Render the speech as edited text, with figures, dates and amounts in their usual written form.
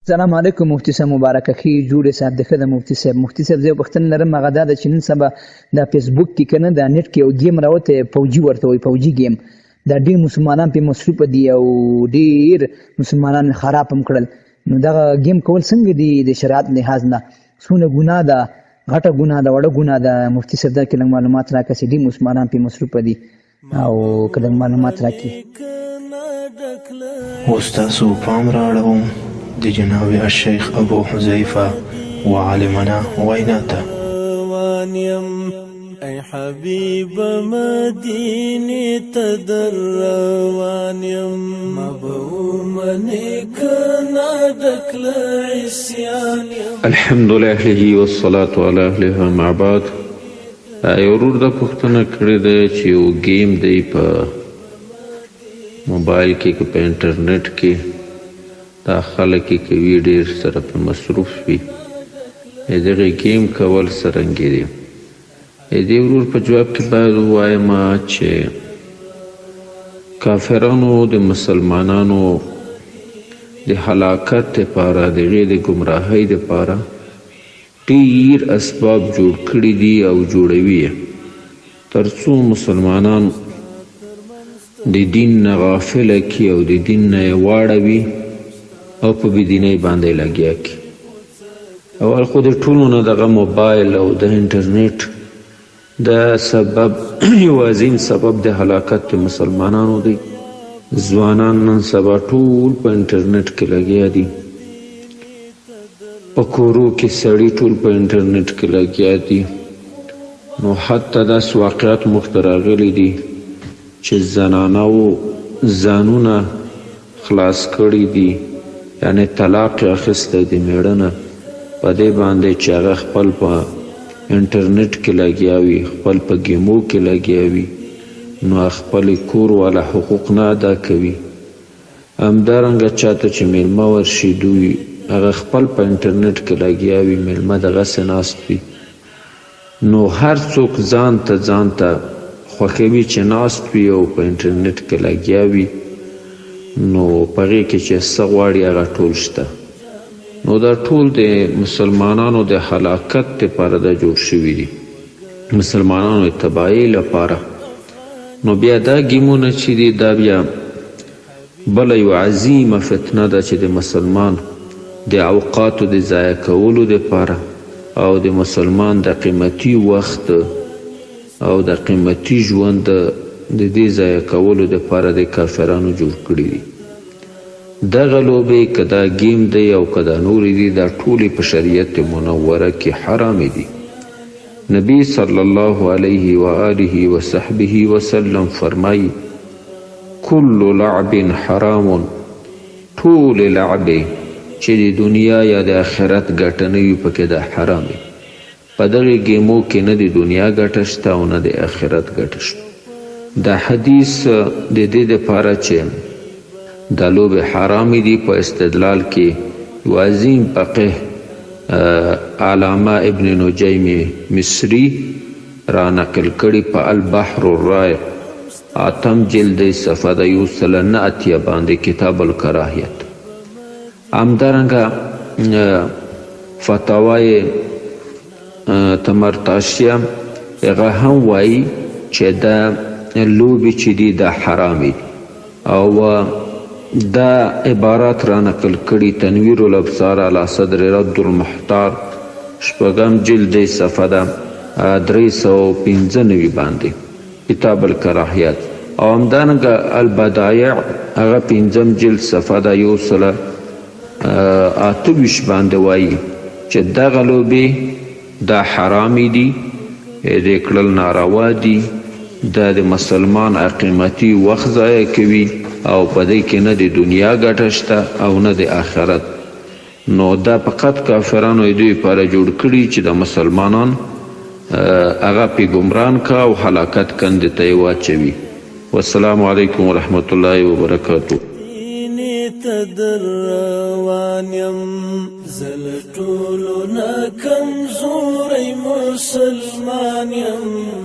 سلام علیکم مفتی صاحب مبارک اخی جوړ صاحب دغه د مفتی صاحب زه پښتنه لرم هغه دا چې نن سبا د فیسبوک کې کنه د نیټ کې یو گیم راوته فوجي ورته وي فوجي گیم دا ډېر مسلمانان په مصروف دي او ډېر مسلمانان خراب هم کړل نو دا گیم کول څنګه دي د شریعت لحاظ نه څونه ګناه ده غټه ګناه ده وړه ګناه ده مفتی صاحب دا کې معلومات راکړي چې ډېر مسلمانان په مصروف دي او کله معلومات راکړي استاسو پام راړوم د جناب الشیخ ابوحذیفه وعالمنا ویناته ای حبیب مدینه تدروانیم مبومنی کنا دکل عسیانیم الحمد لله والصلاة على اهلها مع بعد ورور دا پختنه کړی دی چې یو گیم دی په موبایل کې که په انټرنیټ کې دا خلک یې کوي ډېر سره په مصروف وي دغه گیم کول څرنګه دي دې ورور په جواب کې باید ووایم چې کافرانو د مسلمانانو د هلاکت دپاره د هغې د ګمراهۍ دپاره ډېر اسباب جوړ کړي دي او جوړوي تر څو مسلمانان د دین نه غافله کړي او د دین نه یې واړوي او په بېدینۍ باندې لګیا کړي اول خو د ټولو نه دغه موبایل او د انټرنیټ دا سبب یو عظیم سبب د هلاکت د مسلمانانو دی ځوانان نن سبا ټول په انټرنیټ کې لګیا دي په کورو کې سړي ټول په انټرنیټ کې لګیا دي نو حتی داسې واقعات موږ ته راغلي دي چې زنانو ځانونه خلاص کړي دي یعنې طلاق یې اخیستی د مېړه په دې باندې چې هغه خپل په انټرنیټ کې لګیا وي خپل په ګیمو کې لګیا وي نو خپل کور والا حقوق نه ادا کوي همدارنګه چاته چې میلمه ورشي دوی هغه خپل په انټرنیټ کې لګیا وي میلمه دغسې ناست وي نو هر څوک ځان ته خوښوي چې ناست وي او په انټرنیټ کې لګیا وي نو په هغې کې چې څه غواړي هغه ټول شته نو دا ټول د مسلمانانو د هلاکت دپاره دا جوړ شوي دي مسلمانانو د تباهۍ لپاره نو بیا دا ګیمونه چې دي دا بیا بله یو عظیمه فتنه ده چې د مسلمان د اوقاتو د ضایع کولو دپاره او د مسلمان د قیمتي وخت او د قیمتي ژوند د دې ضایع کولو دپاره د کافرانو جوړ کړي دي دغه لوبې که دا گیم دی او که دا نورې دي دا ټولې په شریعت منوره کې حرامې دي نبی صلی الله علیه و آله و صحبه وسلم فرمایي کل لعب حرام ټول لعبې چې د دنیا یا د آخرت ګټه نه وي پکې دا حرام وي په دغې ګیمو کې نه د دنیا ګټه شته او نه د آخرت ګټه شته دا حدیث د دې دپاره چې دا لوبې حرامې دي په استدلال کې یو عظیم فقیه علامه ابن نجیم مصری را نقل کړي په البحر الرائق 8 جلد صفحه د 189 باندې کتاب الکراهیت همدارنګه فتاوای تمرتاشیه هغه هم وایي چې دا لوبې چې دي دا حرامې دي او دا عبارات را نقل کړي تنویر الابصار علی صدر رد المحتار 8 جلد صفحه د 395 باندې کتاب الکراهیت او همدارنګه البدایع هغه 5 جلد صفحه د 128 باندې وایي چې دغه لوبې دا حرامې دي د کړل ناروا دي دا د مسلمان قیمتي وخت ضایع کوي او په دې کې نه د دنیا ګټه شته او نه د آخرت نو دا فقط کافرانو یې دوی لپاره جوړ کړي چې د مسلمانان هغه پې ګمران کا او هلاکت کندې ته یې واچوي والسلام علیکم ورحمة الله وبرکاته زل ټولو نه کمزوری مسلمان یم